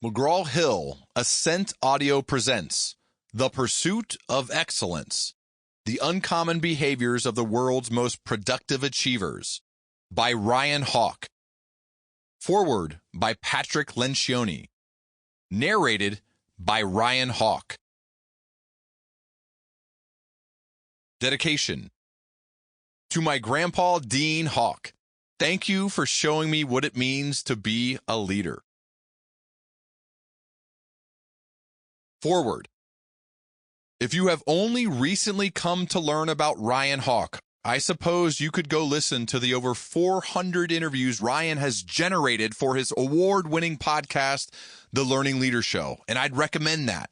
McGraw-Hill Ascent Audio presents The Pursuit of Excellence, The Uncommon Behaviors of the World's Most Productive Achievers, by Ryan Hawk. Foreword by Patrick Lencioni. Narrated by Ryan Hawk. Dedication. To my grandpa, Dean Hawk, thank you for showing me what it means to be a leader. Forward. If you have only recently come to learn about Ryan Hawk, I suppose you could go listen to the over 400 interviews Ryan has generated for his award-winning podcast, The Learning Leader Show, and I'd recommend that.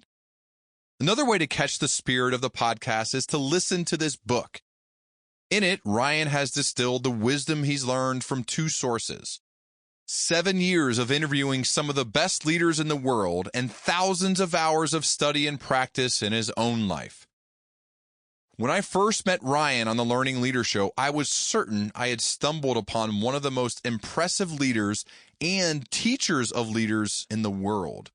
Another way to catch the spirit of the podcast is to listen to this book. In it, Ryan has distilled the wisdom he's learned from two sources: 7 years of interviewing some of the best leaders in the world and thousands of hours of study and practice in his own life. When I first met Ryan on the Learning Leader Show, I was certain I had stumbled upon one of the most impressive leaders and teachers of leaders in the world.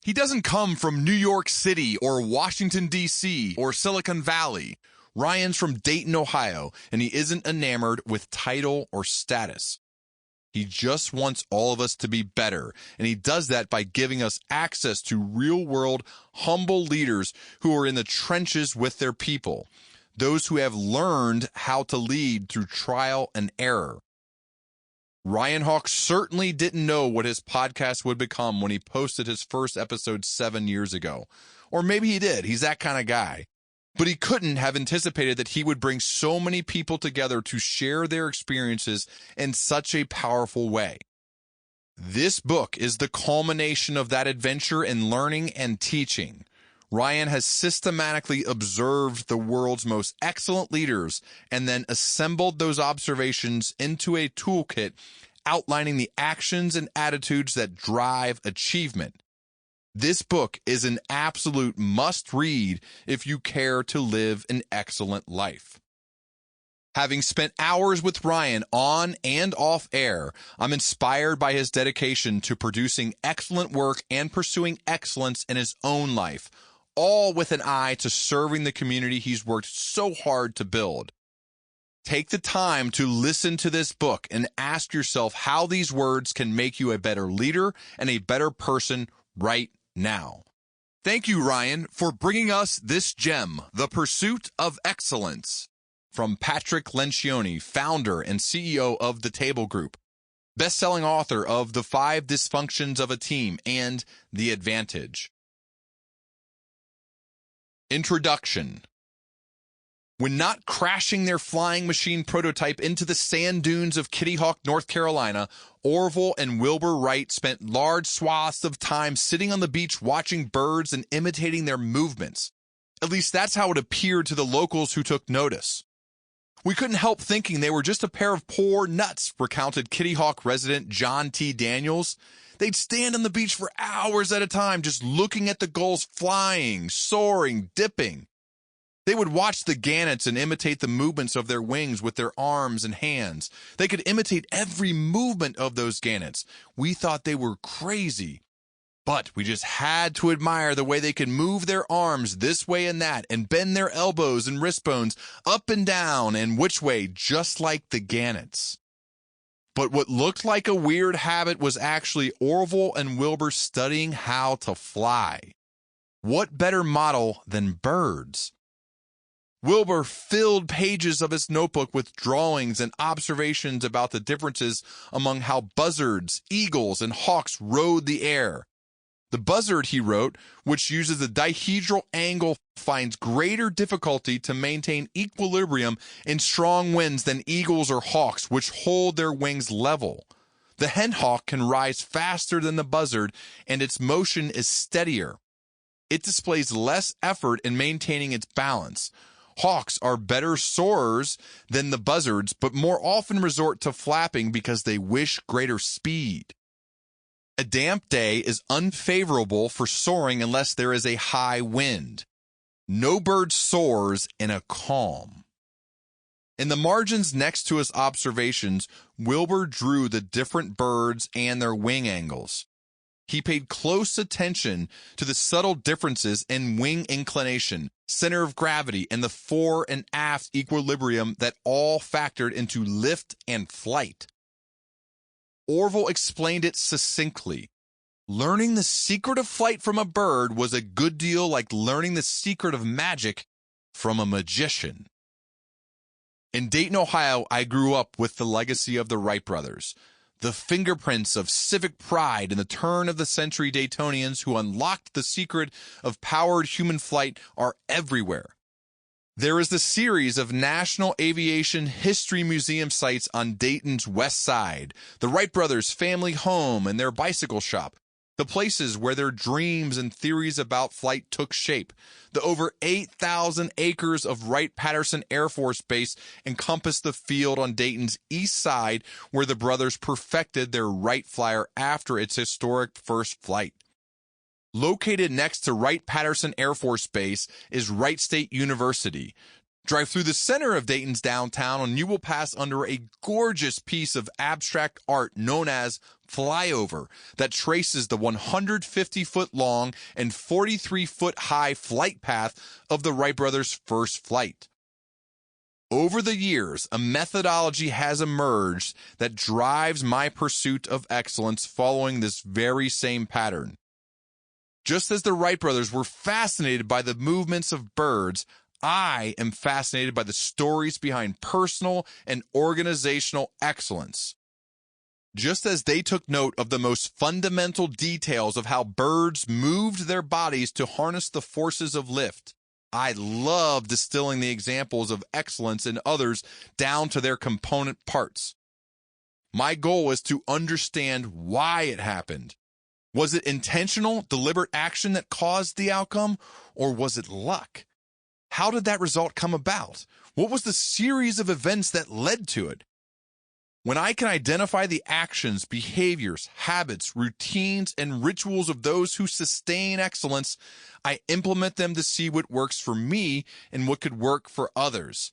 He doesn't come from New York City or Washington, D.C. or Silicon Valley. Ryan's from Dayton, Ohio, and he isn't enamored with title or status. He just wants all of us to be better, and he does that by giving us access to real-world, humble leaders who are in the trenches with their people, those who have learned how to lead through trial and error. Ryan Hawk certainly didn't know what his podcast would become when he posted his first episode 7 years ago. Or maybe he did. He's that kind of guy. But he couldn't have anticipated that he would bring so many people together to share their experiences in such a powerful way. This book is the culmination of that adventure in learning and teaching. Ryan has systematically observed the world's most excellent leaders and then assembled those observations into a toolkit outlining the actions and attitudes that drive achievement. This book is an absolute must-read if you care to live an excellent life. Having spent hours with Ryan on and off air, I'm inspired by his dedication to producing excellent work and pursuing excellence in his own life, all with an eye to serving the community he's worked so hard to build. Take the time to listen to this book and ask yourself how these words can make you a better leader and a better person right now. Thank you, Ryan, for bringing us this gem, The Pursuit of Excellence, from Patrick Lencioni, founder and CEO of The Table Group, best-selling author of The 5 Dysfunctions of a Team and The Advantage. Introduction. When not crashing their flying machine prototype into the sand dunes of Kitty Hawk, North Carolina, Orville and Wilbur Wright spent large swaths of time sitting on the beach watching birds and imitating their movements. At least that's how it appeared to the locals who took notice. We couldn't help thinking they were just a pair of poor nuts, recounted Kitty Hawk resident John T. Daniels. They'd stand on the beach for hours at a time just looking at the gulls flying, soaring, dipping. They would watch the gannets and imitate the movements of their wings with their arms and hands. They could imitate every movement of those gannets. We thought they were crazy, but we just had to admire the way they could move their arms this way and that and bend their elbows and wrist bones up and down and which way, just like the gannets. But what looked like a weird habit was actually Orville and Wilbur studying how to fly. What better model than birds? Wilbur filled pages of his notebook with drawings and observations about the differences among how buzzards, eagles, and hawks rode the air. The buzzard, he wrote, which uses the dihedral angle, finds greater difficulty to maintain equilibrium in strong winds than eagles or hawks, which hold their wings level. The hen hawk can rise faster than the buzzard, and its motion is steadier. It displays less effort in maintaining its balance. Hawks are better soarers than the buzzards, but more often resort to flapping because they wish greater speed. A damp day is unfavorable for soaring unless there is a high wind. No bird soars in a calm. In the margins next to his observations, Wilbur drew the different birds and their wing angles. He paid close attention to the subtle differences in wing inclination, center of gravity, and the fore and aft equilibrium that all factored into lift and flight. Orville explained it succinctly. Learning the secret of flight from a bird was a good deal like learning the secret of magic from a magician. In Dayton, Ohio, I grew up with the legacy of the Wright brothers, the fingerprints of civic pride in the turn-of-the-century Daytonians who unlocked the secret of powered human flight are everywhere. There is the series of National Aviation History Museum sites on Dayton's west side, the Wright brothers' family home and their bicycle shop, the places where their dreams and theories about flight took shape. The over 8,000 acres of Wright-Patterson Air Force Base encompass the field on Dayton's east side where the brothers perfected their Wright Flyer after its historic first flight. Located next to Wright-Patterson Air Force Base is Wright State University. Drive through the center of Dayton's downtown and you will pass under a gorgeous piece of abstract art known as Flyover that traces the 150-foot-long and 43-foot-high flight path of the Wright brothers' first flight. Over the years, a methodology has emerged that drives my pursuit of excellence following this very same pattern. Just as the Wright brothers were fascinated by the movements of birds, I am fascinated by the stories behind personal and organizational excellence. Just as they took note of the most fundamental details of how birds moved their bodies to harness the forces of lift, I love distilling the examples of excellence in others down to their component parts. My goal is to understand why it happened. Was it intentional, deliberate action that caused the outcome, or was it luck? How did that result come about? What was the series of events that led to it? When I can identify the actions, behaviors, habits, routines, and rituals of those who sustain excellence, I implement them to see what works for me and what could work for others.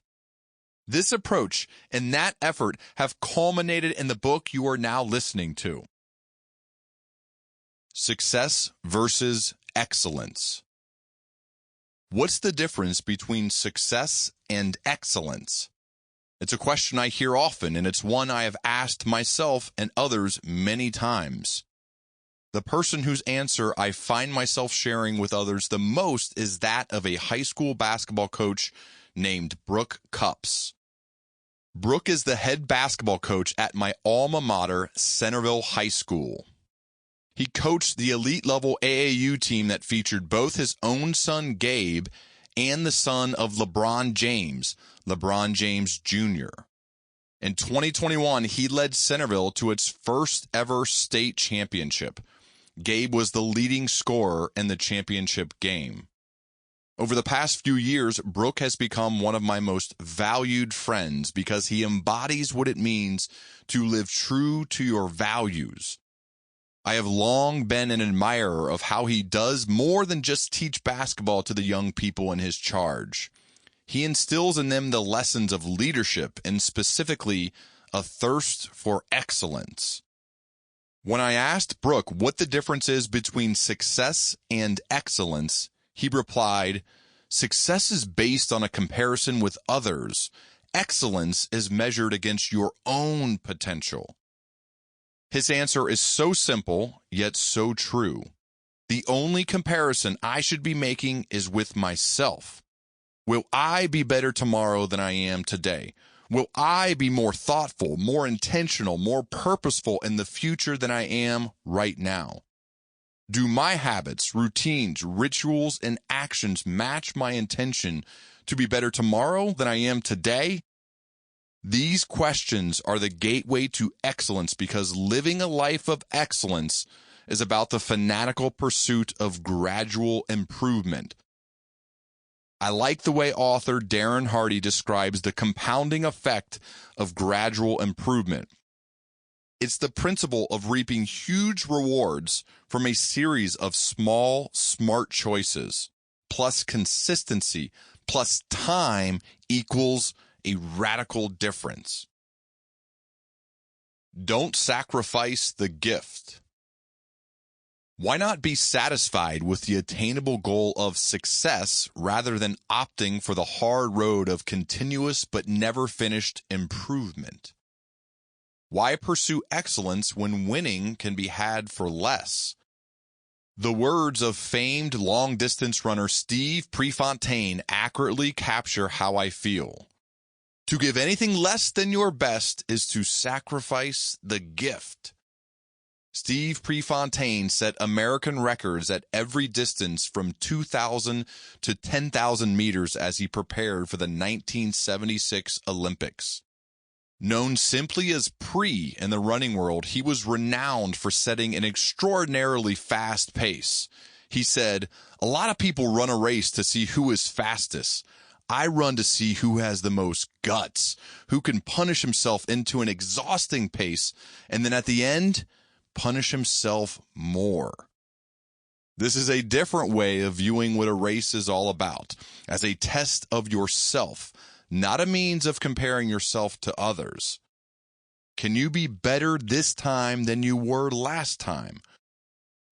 This approach and that effort have culminated in the book you are now listening to. Success versus excellence. What's the difference between success and excellence? It's a question I hear often, and it's one I have asked myself and others many times. The person whose answer I find myself sharing with others the most is that of a high school basketball coach named Brooke Cups. Brooke is the head basketball coach at my alma mater, Centerville High School. He coached the elite-level AAU team that featured both his own son, Gabe, and the son of LeBron James Jr. In 2021, he led Centerville to its first ever state championship. Gabe was the leading scorer in the championship game. Over the past few years, Brooke has become one of my most valued friends because he embodies what it means to live true to your values. I have long been an admirer of how he does more than just teach basketball to the young people in his charge. He instills in them the lessons of leadership and specifically a thirst for excellence. When I asked Brooke what the difference is between success and excellence, he replied, "Success is based on a comparison with others. Excellence is measured against your own potential." His answer is so simple, yet so true. The only comparison I should be making is with myself. Will I be better tomorrow than I am today? Will I be more thoughtful, more intentional, more purposeful in the future than I am right now? Do my habits, routines, rituals, and actions match my intention to be better tomorrow than I am today? These questions are the gateway to excellence because living a life of excellence is about the fanatical pursuit of gradual improvement. I like the way author Darren Hardy describes the compounding effect of gradual improvement. It's the principle of reaping huge rewards from a series of small, smart choices, plus consistency, plus time equals a radical difference. Don't sacrifice the gift. Why not be satisfied with the attainable goal of success rather than opting for the hard road of continuous but never finished improvement? Why pursue excellence when winning can be had for less? The words of famed long-distance runner Steve Prefontaine accurately capture how I feel. To give anything less than your best is to sacrifice the gift. Steve Prefontaine set American records at every distance from 2,000 to 10,000 meters as he prepared for the 1976 Olympics. Known simply as Pre in the running world, he was renowned for setting an extraordinarily fast pace. He said, "A lot of people run a race to see who is fastest. I run to see who has the most guts, who can punish himself into an exhausting pace, and then at the end, punish himself more." This is a different way of viewing what a race is all about, as a test of yourself, not a means of comparing yourself to others. Can you be better this time than you were last time?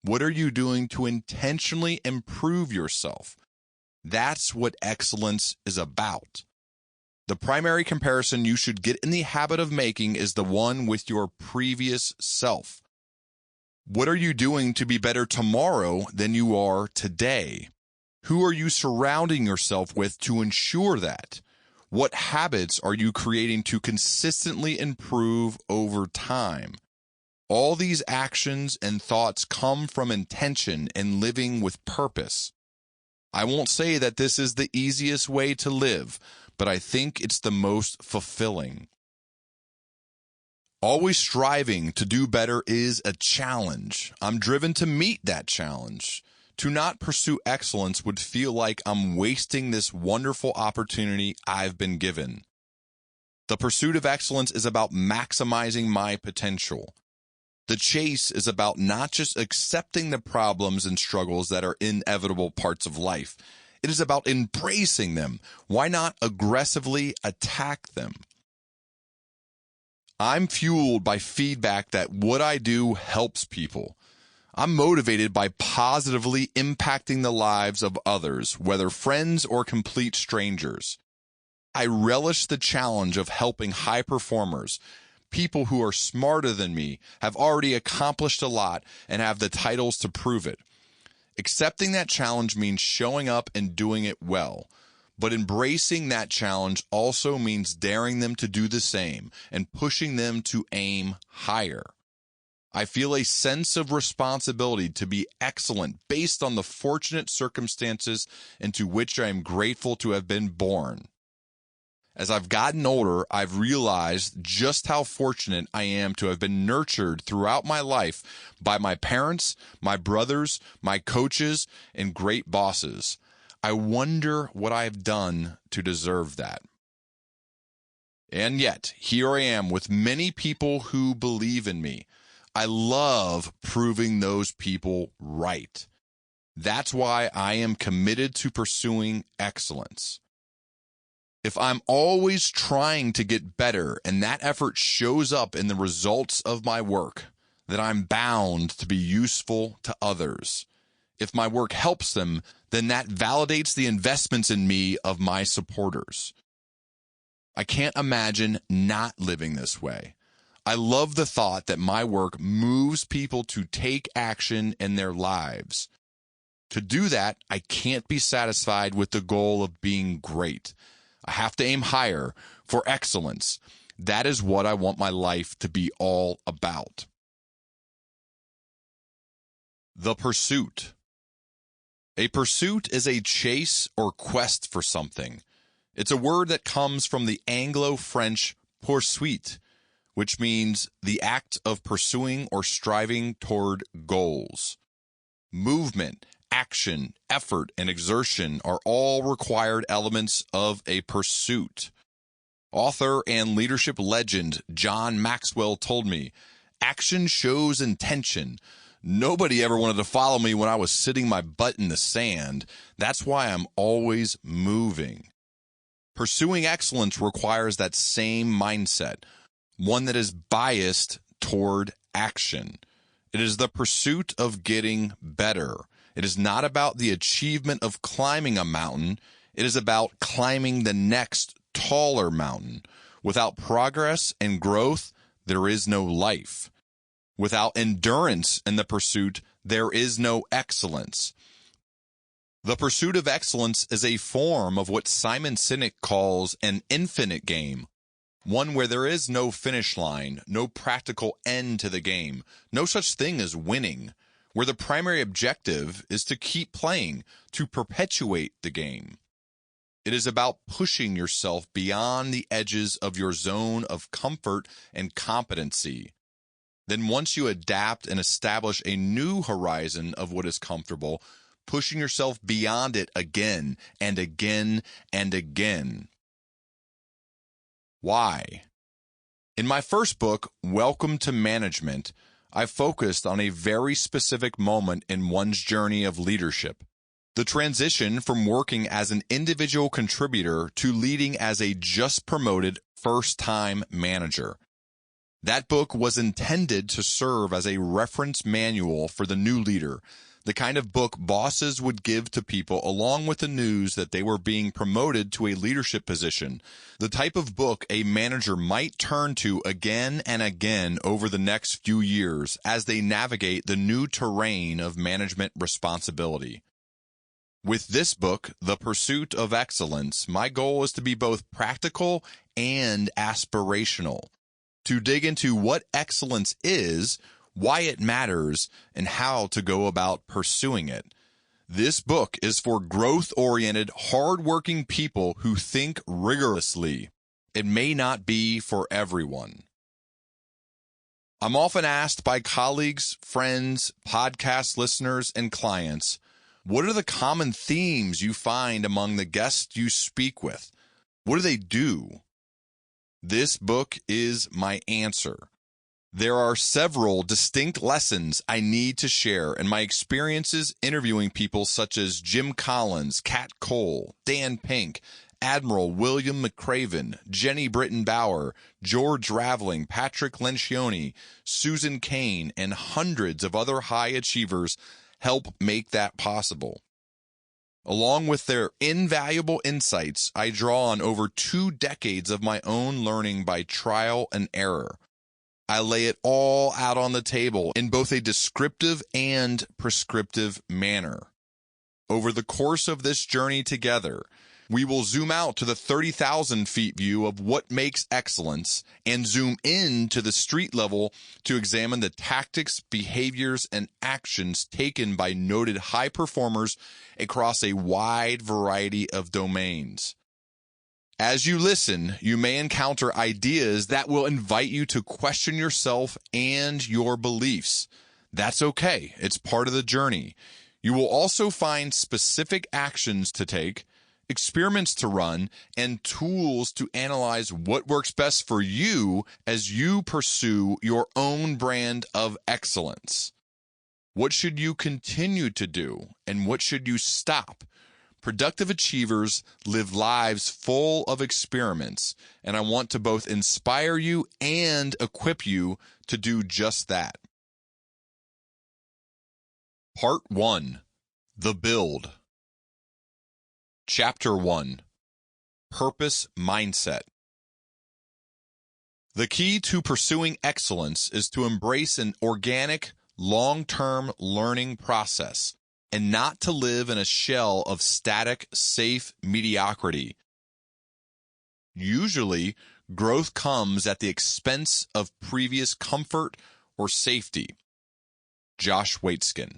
What are you doing to intentionally improve yourself? That's what excellence is about. The primary comparison you should get in the habit of making is the one with your previous self. What are you doing to be better tomorrow than you are today? Who are you surrounding yourself with to ensure that? What habits are you creating to consistently improve over time? All these actions and thoughts come from intention and living with purpose. I won't say that this is the easiest way to live, but I think it's the most fulfilling. Always striving to do better is a challenge. I'm driven to meet that challenge. To not pursue excellence would feel like I'm wasting this wonderful opportunity I've been given. The pursuit of excellence is about maximizing my potential. The chase is about not just accepting the problems and struggles that are inevitable parts of life. It is about embracing them. Why not aggressively attack them? I'm fueled by feedback that what I do helps people. I'm motivated by positively impacting the lives of others, whether friends or complete strangers. I relish the challenge of helping high performers, people who are smarter than me, have already accomplished a lot, and have the titles to prove it. Accepting that challenge means showing up and doing it well. But embracing that challenge also means daring them to do the same and pushing them to aim higher. I feel a sense of responsibility to be excellent based on the fortunate circumstances into which I am grateful to have been born. As I've gotten older, I've realized just how fortunate I am to have been nurtured throughout my life by my parents, my brothers, my coaches, and great bosses. I wonder what I've done to deserve that. And yet, here I am with many people who believe in me. I love proving those people right. That's why I am committed to pursuing excellence. If I'm always trying to get better and that effort shows up in the results of my work, then I'm bound to be useful to others. If my work helps them, then that validates the investments in me of my supporters. I can't imagine not living this way. I love the thought that my work moves people to take action in their lives. To do that, I can't be satisfied with the goal of being great. I have to aim higher for excellence. That is what I want my life to be all about. The pursuit. A pursuit is a chase or quest for something. It's a word that comes from the Anglo-French poursuite, which means the act of pursuing or striving toward goals. Movement, action, effort, and exertion are all required elements of a pursuit. Author and leadership legend John Maxwell told me, "Action shows intention. Nobody ever wanted to follow me when I was sitting my butt in the sand. That's why I'm always moving." Pursuing excellence requires that same mindset, one that is biased toward action. It is the pursuit of getting better. It is not about the achievement of climbing a mountain. It is about climbing the next taller mountain. Without progress and growth, there is no life. Without endurance in the pursuit, there is no excellence. The pursuit of excellence is a form of what Simon Sinek calls an infinite game, one where there is no finish line, no practical end to the game, no such thing as winning, where the primary objective is to keep playing, to perpetuate the game. It is about pushing yourself beyond the edges of your zone of comfort and competency. Then once you adapt and establish a new horizon of what is comfortable, pushing yourself beyond it again and again and again. Why? In my first book, Welcome to Management, I focused on a very specific moment in one's journey of leadership. The transition from working as an individual contributor to leading as a just promoted first-time manager. That book was intended to serve as a reference manual for the new leader, the kind of book bosses would give to people along with the news that they were being promoted to a leadership position, the type of book a manager might turn to again and again over the next few years as they navigate the new terrain of management responsibility. With this book, The Pursuit of Excellence, my goal is to be both practical and aspirational, to dig into what excellence is, why it matters, and how to go about pursuing it. This book is for growth-oriented, hardworking people who think rigorously. It may not be for everyone. I'm often asked by colleagues, friends, podcast listeners, and clients, what are the common themes you find among the guests you speak with? What do they do? This book is my answer. There are several distinct lessons I need to share in my experiences interviewing people such as Jim Collins, Kat Cole, Dan Pink, Admiral William McCraven, Jenny Britton Bauer, George Raveling, Patrick Lencioni, Susan Cain, and hundreds of other high achievers help make that possible. Along with their invaluable insights, I draw on over 2 decades of my own learning by trial and error. I lay it all out on the table in both a descriptive and prescriptive manner. Over the course of this journey together, we will zoom out to the 30,000 feet view of what makes excellence and zoom in to the street level to examine the tactics, behaviors, and actions taken by noted high performers across a wide variety of domains. As you listen, you may encounter ideas that will invite you to question yourself and your beliefs. That's okay. It's part of the journey. You will also find specific actions to take, experiments to run, and tools to analyze what works best for you as you pursue your own brand of excellence. What should you continue to do, and what should you stop? Productive achievers live lives full of experiments, and I want to both inspire you and equip you to do just that. Part 1. The Build. Chapter 1. Purpose Mindset. The key to pursuing excellence is to embrace an organic, long-term learning process and not to live in a shell of static, safe mediocrity. Usually, growth comes at the expense of previous comfort or safety. Josh Waitzkin.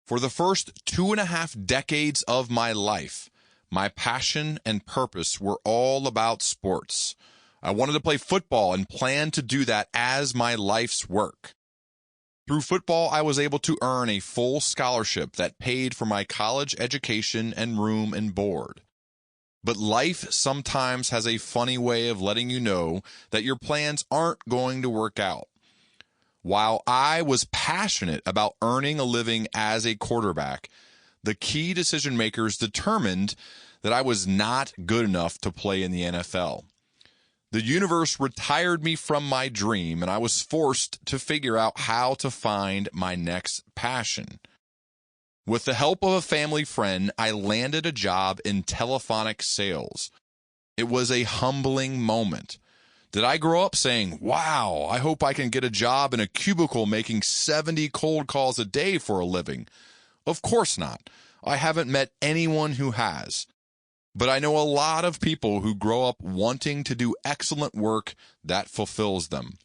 For the first 2.5 decades of my life, my passion and purpose were all about sports. I wanted to play football and planned to do that as my life's work. Through football, I was able to earn a full scholarship that paid for my college education and room and board. But life sometimes has a funny way of letting you know that your plans aren't going to work out. While I was passionate about earning a living as a quarterback, the key decision makers determined that I was not good enough to play in the NFL. The universe retired me from my dream, and I was forced to figure out how to find my next passion. With the help of a family friend, I landed a job in telephonic sales. It was a humbling moment. Did I grow up saying, wow, I hope I can get a job in a cubicle making 70 cold calls a day for a living? Of course not. I haven't met anyone who has. But I know a lot of people who grow up wanting to do excellent work that fulfills them.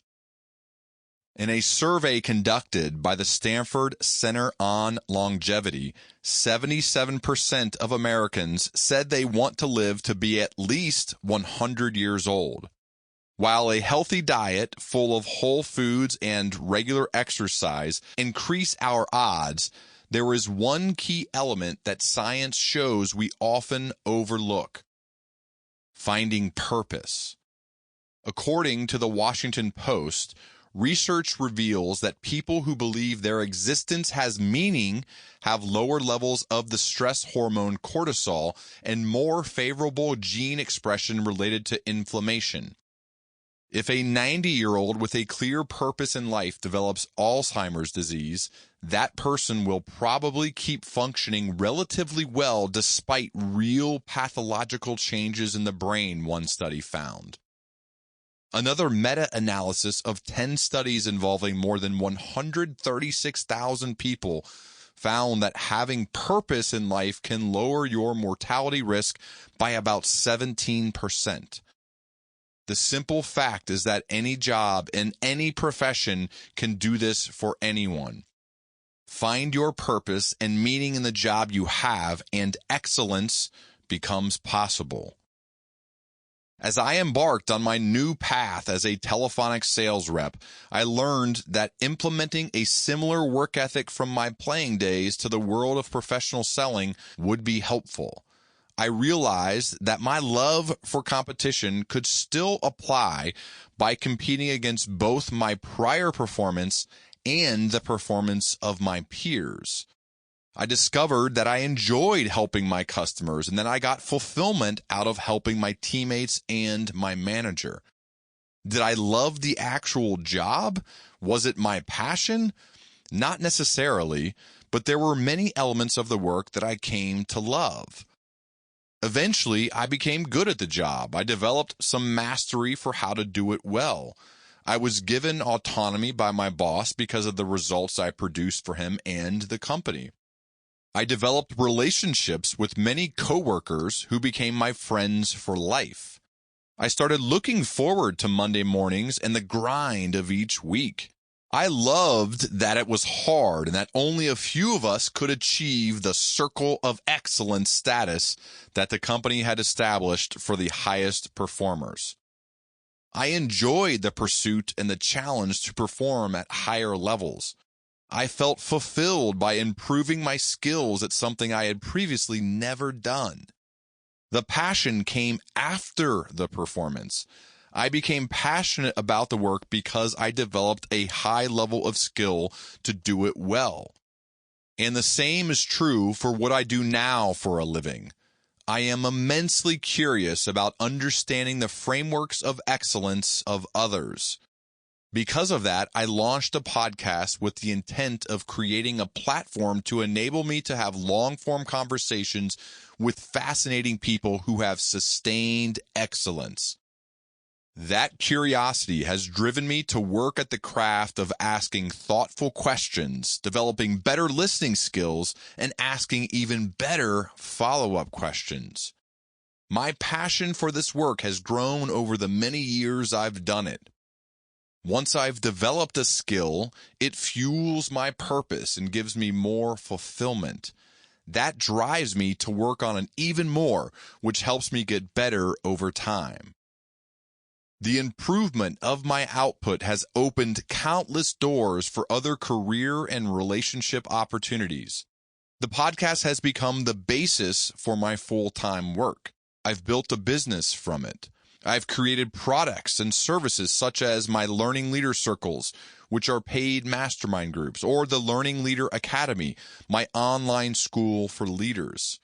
In a survey conducted by the Stanford Center on Longevity, 77% of Americans said they want to live to be at least 100 years old. While a healthy diet full of whole foods and regular exercise increase our odds, there is one key element that science shows we often overlook: finding purpose. According to the Washington Post, research reveals that people who believe their existence has meaning have lower levels of the stress hormone cortisol and more favorable gene expression related to inflammation. If a 90-year-old with a clear purpose in life develops Alzheimer's disease, that person will probably keep functioning relatively well despite real pathological changes in the brain, one study found. Another meta-analysis of 10 studies involving more than 136,000 people found that having purpose in life can lower your mortality risk by about 17%. The simple fact is that any job in any profession can do this for anyone. Find your purpose and meaning in the job you have, and excellence becomes possible. As I embarked on my new path as a telephonic sales rep, I learned that implementing a similar work ethic from my playing days to the world of professional selling would be helpful. I realized that my love for competition could still apply by competing against both my prior performance and the performance of my peers. I discovered that I enjoyed helping my customers and that I got fulfillment out of helping my teammates and my manager. Did I love the actual job? Was it my passion? Not necessarily, but there were many elements of the work that I came to love. Eventually, I became good at the job. I developed some mastery for how to do it well. I was given autonomy by my boss because of the results I produced for him and the company. I developed relationships with many coworkers who became my friends for life. I started looking forward to Monday mornings and the grind of each week. I loved that it was hard and that only a few of us could achieve the circle of excellence status that the company had established for the highest performers. I enjoyed the pursuit and the challenge to perform at higher levels. I felt fulfilled by improving my skills at something I had previously never done. The passion came after the performance. I became passionate about the work because I developed a high level of skill to do it well. And the same is true for what I do now for a living. I am immensely curious about understanding the frameworks of excellence of others. Because of that, I launched a podcast with the intent of creating a platform to enable me to have long-form conversations with fascinating people who have sustained excellence. That curiosity has driven me to work at the craft of asking thoughtful questions, developing better listening skills, and asking even better follow-up questions. My passion for this work has grown over the many years I've done it. Once I've developed a skill, it fuels my purpose and gives me more fulfillment. That drives me to work on it even more, which helps me get better over time. The improvement of my output has opened countless doors for other career and relationship opportunities. The podcast has become the basis for my full-time work. I've built a business from it. I've created products and services such as my Learning Leader Circles, which are paid mastermind groups, or the Learning Leader Academy, my online school for leaders.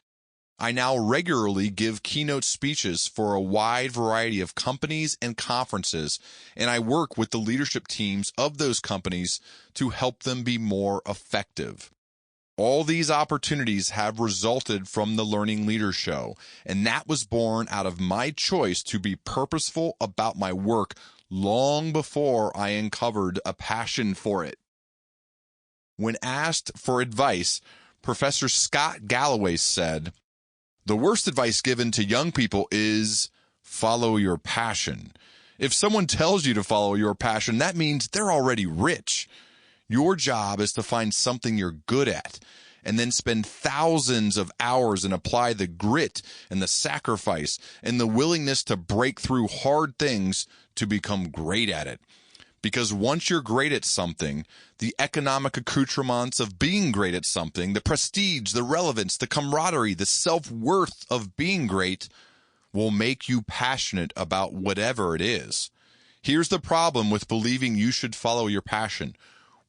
I now regularly give keynote speeches for a wide variety of companies and conferences, and I work with the leadership teams of those companies to help them be more effective. All these opportunities have resulted from the Learning Leader Show, and that was born out of my choice to be purposeful about my work long before I uncovered a passion for it. When asked for advice, Professor Scott Galloway said, "The worst advice given to young people is follow your passion. If someone tells you to follow your passion, that means they're already rich. Your job is to find something you're good at and then spend thousands of hours and apply the grit and the sacrifice and the willingness to break through hard things to become great at it. Because once you're great at something, the economic accoutrements of being great at something, the prestige, the relevance, the camaraderie, the self-worth of being great will make you passionate about whatever it is. Here's the problem with believing you should follow your passion.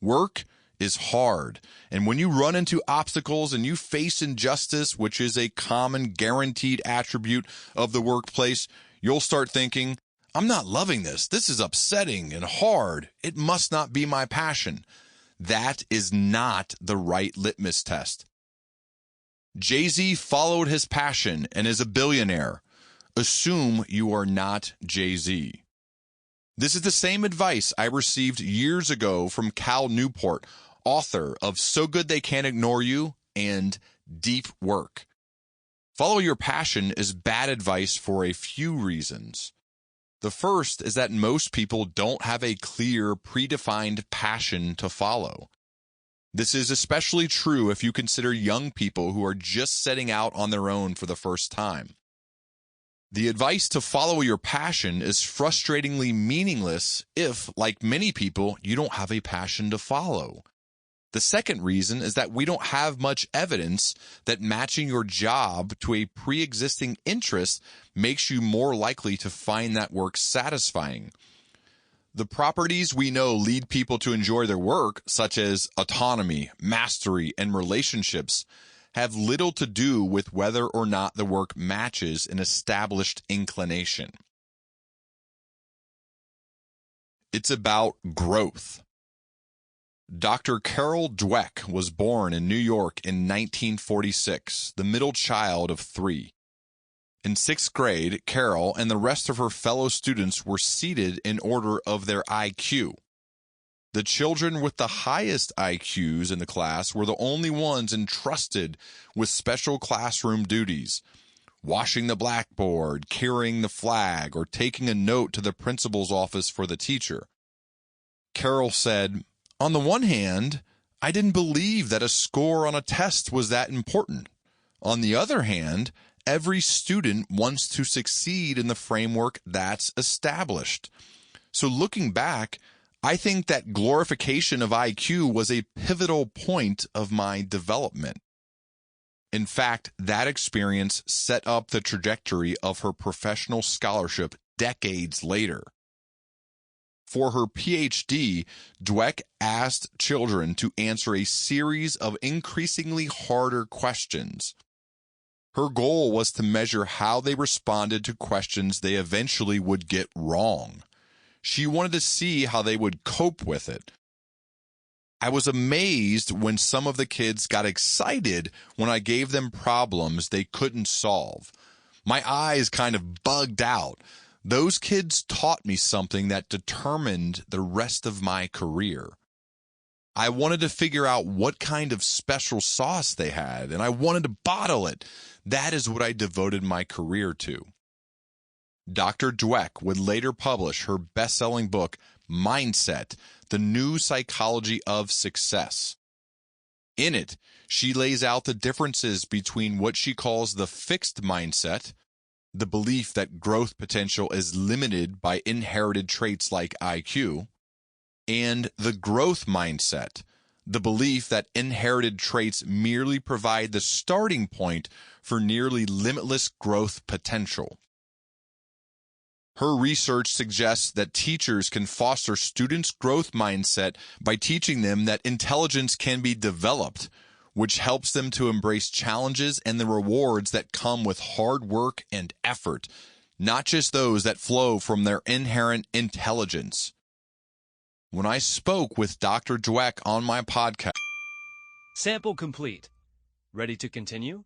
Work is hard, and when you run into obstacles and you face injustice, which is a common guaranteed attribute of the workplace, you'll start thinking, I'm not loving this. This is upsetting and hard. It must not be my passion. That is not the right litmus test. Jay-Z followed his passion and is a billionaire. Assume you are not Jay-Z. This is the same advice I received years ago from Cal Newport, author of So Good They Can't Ignore You and Deep Work. Follow your passion is bad advice for a few reasons. The first is that most people don't have a clear, predefined passion to follow. This is especially true if you consider young people who are just setting out on their own for the first time. The advice to follow your passion is frustratingly meaningless if, like many people, you don't have a passion to follow. The second reason is that we don't have much evidence that matching your job to a pre-existing interest makes you more likely to find that work satisfying. The properties we know lead people to enjoy their work, such as autonomy, mastery, and relationships, have little to do with whether or not the work matches an established inclination. It's about growth. Dr. Carol Dweck was born in New York in 1946, the middle child of 3. In 6th grade, Carol and the rest of her fellow students were seated in order of their IQ. The children with the highest IQs in the class were the only ones entrusted with special classroom duties, washing the blackboard, carrying the flag, or taking a note to the principal's office for the teacher. Carol said, "On the one hand, I didn't believe that a score on a test was that important. On the other hand, every student wants to succeed in the framework that's established. So looking back, I think that glorification of IQ was a pivotal point of my development." In fact, that experience set up the trajectory of her professional scholarship decades later. For her PhD, Dweck asked children to answer a series of increasingly harder questions. Her goal was to measure how they responded to questions they eventually would get wrong. She wanted to see how they would cope with it. I was amazed when some of the kids got excited when I gave them problems they couldn't solve. My eyes kind of bugged out. Those kids taught me something that determined the rest of my career. I wanted to figure out what kind of special sauce they had, and I wanted to bottle it. That is what I devoted my career to. Dr. Dweck would later publish her best-selling book, Mindset, The New Psychology of Success. In it, she lays out the differences between what she calls the fixed mindset, the belief that growth potential is limited by inherited traits like IQ, and the growth mindset, the belief that inherited traits merely provide the starting point for nearly limitless growth potential. Her research suggests that teachers can foster students' growth mindset by teaching them that intelligence can be developed, which helps them to embrace challenges and the rewards that come with hard work and effort, not just those that flow from their inherent intelligence. When I spoke with Dr. Dweck on my podcast, Sample complete. Ready to continue?